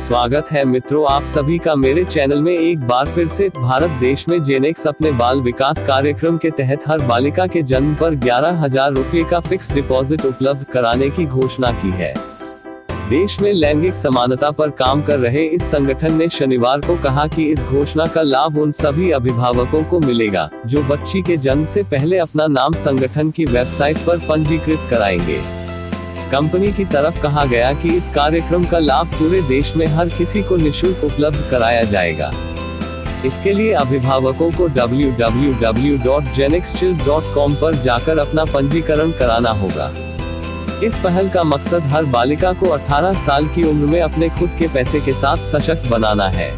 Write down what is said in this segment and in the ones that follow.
स्वागत है मित्रों, आप सभी का मेरे चैनल में एक बार फिर से। भारत देश में जेनेक्स अपने बाल विकास कार्यक्रम के तहत हर बालिका के जन्म पर 11,000 रुपये का फिक्स डिपॉजिट उपलब्ध कराने की घोषणा की है। देश में लैंगिक समानता पर काम कर रहे इस संगठन ने शनिवार को कहा कि इस घोषणा का लाभ उन सभी अभिभावकों को मिलेगा जो बच्ची के जन्म से पहले अपना नाम संगठन की वेबसाइट पर पंजीकृत कराएंगे। कंपनी की तरफ कहा गया कि इस कार्यक्रम का लाभ पूरे देश में हर किसी को निशुल्क उपलब्ध कराया जाएगा। इसके लिए अभिभावकों को www.genexchild.com पर जाकर अपना पंजीकरण कराना होगा। इस पहल का मकसद हर बालिका को 18 साल की उम्र में अपने खुद के पैसे के साथ सशक्त बनाना है।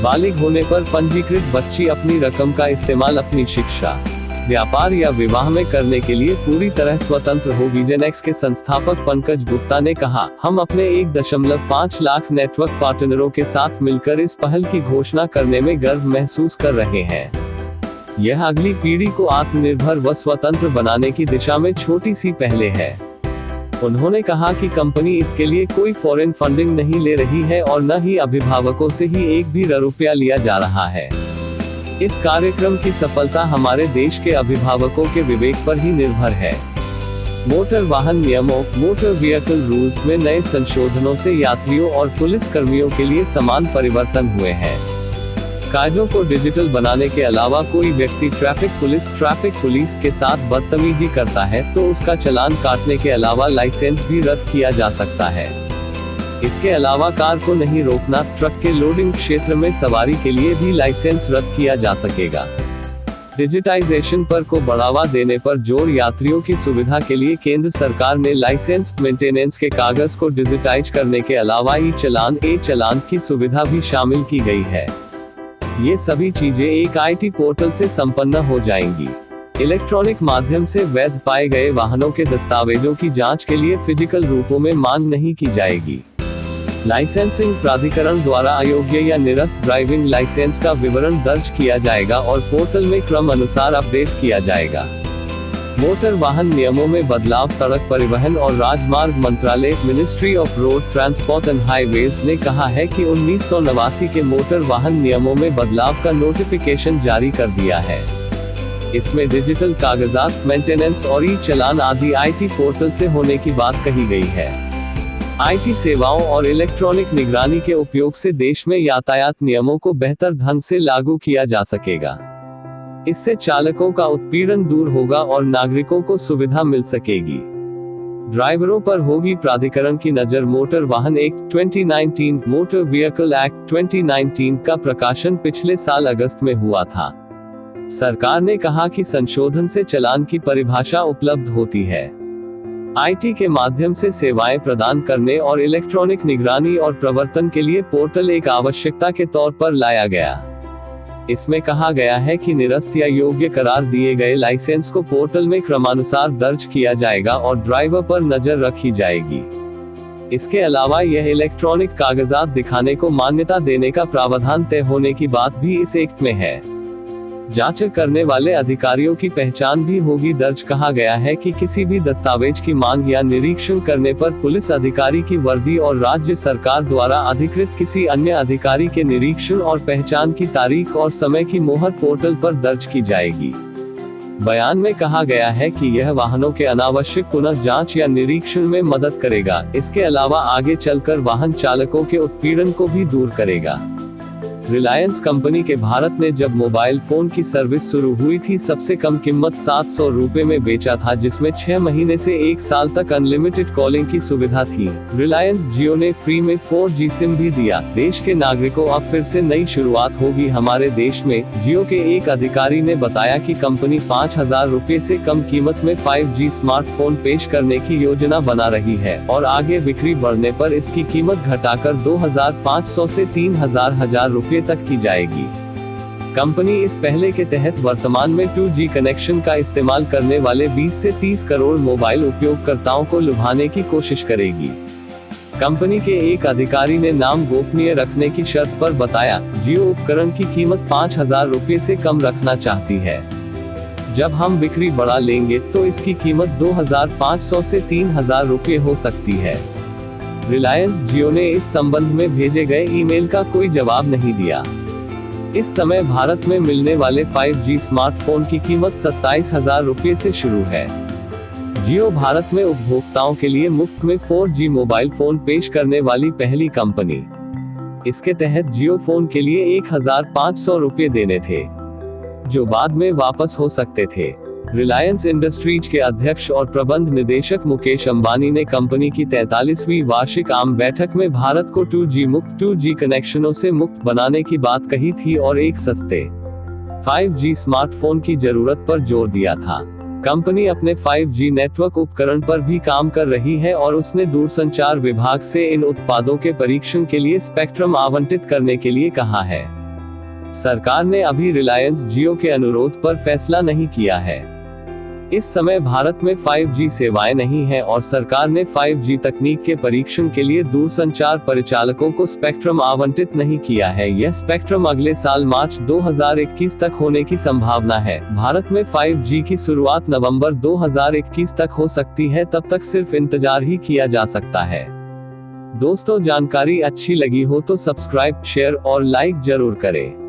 बालिग होने पर पंजीकृत बच्ची अपनी रकम का इस्तेमाल अपनी शिक्षा, व्यापार या विवाह में करने के लिए पूरी तरह स्वतंत्र होगी। जेनेक्स के संस्थापक पंकज गुप्ता ने कहा, हम अपने 1.5 लाख नेटवर्क पार्टनरों के साथ मिलकर इस पहल की घोषणा करने में गर्व महसूस कर रहे हैं। यह अगली पीढ़ी को आत्मनिर्भर व स्वतंत्र बनाने की दिशा में छोटी सी पहल है। उन्होंने कहा कि कंपनी इसके लिए कोई फॉरेन फंडिंग नहीं ले रही है और न ही अभिभावकों से ही एक भी रुपया लिया जा रहा है। इस कार्यक्रम की सफलता हमारे देश के अभिभावकों के विवेक पर ही निर्भर है। मोटर वाहन नियमों मोटर व्हीकल रूल्स में नए संशोधनों से यात्रियों और पुलिस कर्मियों के लिए समान परिवर्तन हुए हैं। कायदों को डिजिटल बनाने के अलावा कोई व्यक्ति ट्रैफिक पुलिस के साथ बदतमीजी करता है तो उसका चालान काटने के अलावा लाइसेंस भी रद्द किया जा सकता है। इसके अलावा कार को नहीं रोकना, ट्रक के लोडिंग क्षेत्र में सवारी के लिए भी लाइसेंस रद्द किया जा सकेगा। डिजिटाइजेशन पर को बढ़ावा देने पर जोर, यात्रियों की सुविधा के लिए केंद्र सरकार ने लाइसेंस मेंटेनेंस के कागज को डिजिटाइज करने के अलावा ई-चालान की सुविधा भी शामिल की गई है। ये सभी चीजें एक IT पोर्टल से संपन्न हो जाएंगी। इलेक्ट्रॉनिक माध्यम से वैध पाए गए वाहनों के दस्तावेजों की जांच के लिए फिजिकल रूपों में मांग नहीं की जाएगी। लाइसेंसिंग प्राधिकरण द्वारा अयोग्य या निरस्त ड्राइविंग लाइसेंस का विवरण दर्ज किया जाएगा और पोर्टल में क्रम अनुसार अपडेट किया जाएगा। मोटर वाहन नियमों में बदलाव, सड़क परिवहन और राजमार्ग मंत्रालय ministry of road transport and highways ने कहा है कि 1989 के मोटर वाहन नियमों में बदलाव का नोटिफिकेशन जारी कर दिया है। इसमें डिजिटल कागजात, मेंटेनेंस और ई-चालान आदि IT पोर्टल से होने की बात कही गई है। IT सेवाओं और इलेक्ट्रॉनिक निगरानी के उपयोग से देश में यातायात नियमों को बेहतर ढंग से लागू किया जा सकेगा। इससे चालकों का उत्पीड़न दूर होगा और नागरिकों को सुविधा मिल सकेगी। ड्राइवरों पर होगी प्राधिकरण की नजर। मोटर वाहन एक्ट 2019 मोटर व्हीकल एक्ट 2019 का प्रकाशन पिछले साल अगस्त में हुआ था। सरकार ने कहा कि संशोधन से चालान की परिभाषा उपलब्ध होती है। IT के माध्यम से सेवाएं प्रदान करने और इलेक्ट्रॉनिक निगरानी और प्रवर्तन के लिए पोर्टल एक आवश्यकता के तौर पर लाया गया। इसमें कहा गया है कि निरस्त या योग्य करार दिए गए लाइसेंस को पोर्टल में क्रमानुसार दर्ज किया जाएगा और ड्राइवर पर नजर रखी जाएगी। इसके अलावा यह इलेक्ट्रॉनिक कागजात दिखाने को मान्यता देने का प्रावधान तय होने की बात भी इस एक्ट में है। जांच करने वाले अधिकारियों की पहचान भी होगी दर्ज। कहा गया है कि किसी भी दस्तावेज की मांग या निरीक्षण करने पर पुलिस अधिकारी की वर्दी और राज्य सरकार द्वारा अधिकृत किसी अन्य अधिकारी के निरीक्षण और पहचान की तारीख और समय की मोहर पोर्टल पर दर्ज की जाएगी। बयान में कहा गया है कि यह वाहनों के अनावश्यक पुनः जांच या निरीक्षण में मदद करेगा। इसके अलावा आगे चलकर वाहन चालकों के उत्पीड़न को भी दूर करेगा। रिलायंस कंपनी के भारत ने जब मोबाइल फोन की सर्विस शुरू हुई थी, सबसे कम कीमत 700 रुपए में बेचा था, जिसमें 6 महीने से 1 साल तक अनलिमिटेड कॉलिंग की सुविधा थी। रिलायंस जियो ने फ्री में 4G सिम भी दिया। देश के नागरिकों, अब फिर से नई शुरुआत होगी हमारे देश में। जियो के एक अधिकारी ने बताया कि कंपनी 5,000 रुपए से कम कीमत में 5G स्मार्टफोन पेश करने की योजना बना रही है और आगे बिक्री बढ़ने पर इसकी कीमत घटाकर 2,500 से 3,000 रुपए तक की जाएगी। कंपनी इस पहले के तहत वर्तमान में 2G कनेक्शन का इस्तेमाल करने वाले 20 से 30 करोड़ मोबाइल उपयोगकर्ताओं को लुभाने की कोशिश करेगी। कंपनी के एक अधिकारी ने नाम गोपनीय रखने की शर्त पर बताया, जियो उपकरण की कीमत 5,000 रुपए से कम रखना चाहती है। जब हम बिक्री बढ़ा लेंगे तो इसकी कीमत 2,500 से 3,000 रुपए हो सकती है। रिलायंस जियो ने इस संबंध में भेजे गए ईमेल का कोई जवाब नहीं दिया। इस समय भारत में मिलने वाले 5G स्मार्टफोन की कीमत 27,000 रुपये से शुरू है। जियो भारत में उपभोक्ताओं के लिए मुफ्त में 4G मोबाइल फोन पेश करने वाली पहली कंपनी। इसके तहत जियो फोन के लिए 1,500 रुपये देने थे, जो बाद में वापस हो सकते थे। रिलायंस इंडस्ट्रीज के अध्यक्ष और प्रबंध निदेशक मुकेश अंबानी ने कंपनी की 43वीं वार्षिक आम बैठक में भारत को 2G मुक्त 2G कनेक्शनों से मुक्त बनाने की बात कही थी और एक सस्ते 5G स्मार्टफोन की जरूरत पर जोर दिया था। कंपनी अपने 5G नेटवर्क उपकरण पर भी काम कर रही है और उसने दूरसंचार विभाग से इन उत्पादों के परीक्षण के लिए स्पेक्ट्रम आवंटित करने के लिए कहा है। सरकार ने अभी रिलायंस जियो के अनुरोध पर फैसला नहीं किया है। इस समय भारत में 5G सेवाएं नहीं है और सरकार ने 5G तकनीक के परीक्षण के लिए दूरसंचार परिचालकों को स्पेक्ट्रम आवंटित नहीं किया है। यह स्पेक्ट्रम अगले साल मार्च 2021 तक होने की संभावना है। भारत में 5G की शुरुआत नवंबर 2021 तक हो सकती है, तब तक सिर्फ इंतजार ही किया जा सकता है। दोस्तों, जानकारी अच्छी लगी हो तो सब्सक्राइब, शेयर और लाइक जरूर करें।